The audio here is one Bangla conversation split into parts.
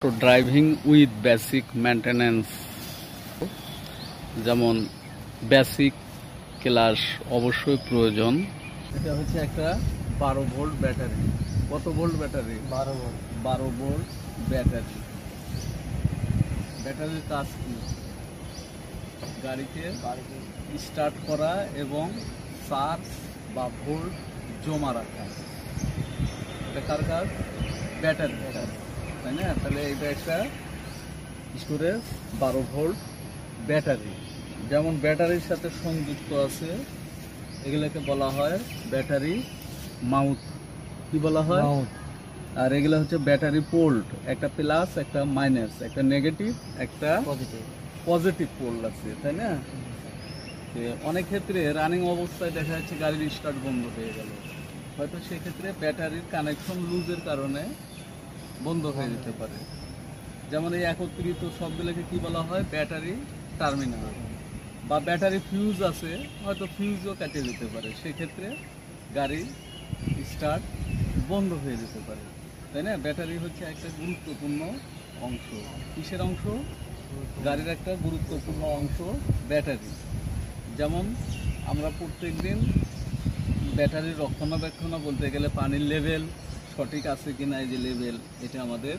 তো ড্রাইভিং উইথ বেসিক মেনটেন্যান্স, যেমন বেসিক ক্লাস অবশ্যই প্রয়োজন। এটা হচ্ছে একটা 12 ভোল্ট ব্যাটারি। কত volt battery? 12 volt. 12 volt battery. ব্যাটারির কাজ কি? গাড়িকে স্টার্ট করা এবং চার্জ বা ভোল্ট জমা রাখা। এটা কার কাজ? ব্যাটারি, তাই না? তাহলে এটা একটা স্টোরেজ 12 ভোল্ট ব্যাটারি। যেমন ব্যাটারির সাথে সংযুক্ত আছে, এগুলোকে বলা হয় ব্যাটারি মাউথ। কি বলা হয়? মাউথ। আর এগুলো হচ্ছে ব্যাটারি পোল্ট, একটা প্লাস একটা মাইনাস, একটা নেগেটিভ একটা পজিটিভ পোল আছে, তাই না? অনেক ক্ষেত্রে রানিং অবস্থায় দেখা যাচ্ছে গাড়ির স্টার্ট বন্ধ হয়ে গেল, হয়তো সেক্ষেত্রে ব্যাটারির কানেকশন লুজের কারণে বন্ধ হয়ে যেতে পারে। যেমন এই একত্রিত সবগুলোকে কি বলা হয়? Battery terminal. বা ব্যাটারি ফিউজ আছে, হয়তো ফিউজও কেটে যেতে পারে, সেক্ষেত্রে গাড়ি স্টার্ট বন্ধ হয়ে যেতে পারে, তাই না? ব্যাটারি হচ্ছে একটা গুরুত্বপূর্ণ অংশ। কিসের অংশ? গাড়ির একটা গুরুত্বপূর্ণ অংশ ব্যাটারি। যেমন আমরা প্রত্যেক দিন ব্যাটারির রক্ষণাবেক্ষণ বলতে গেলে পানির লেভেল সঠিক আছে কিনা, এই যে লেভেল, এটা আমাদের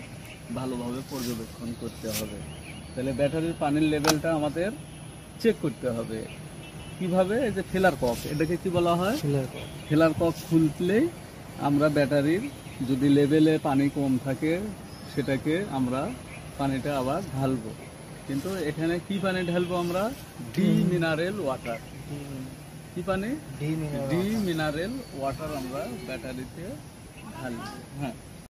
ভালোভাবে পর্যবেক্ষণ করতে হবে। তাহলে ব্যাটারির পানির লেভেলটা আমাদের চেক করতে হবে। কিভাবে? এই যে ফেলার কক, এটাকে কি বলা হয়? ফেলার কক খুললেই আমরা ব্যাটারির যদি লেভেলে পানি কম থাকে সেটাকে আমরা পানিটা আবার ঢালবো। কিন্তু এখানে কি পানি ঢালবো আমরা? D mineral water. কি পানি? ডি মিনারেল ওয়াটার আমরা ব্যাটারিতে ঢালবো। হ্যাঁ।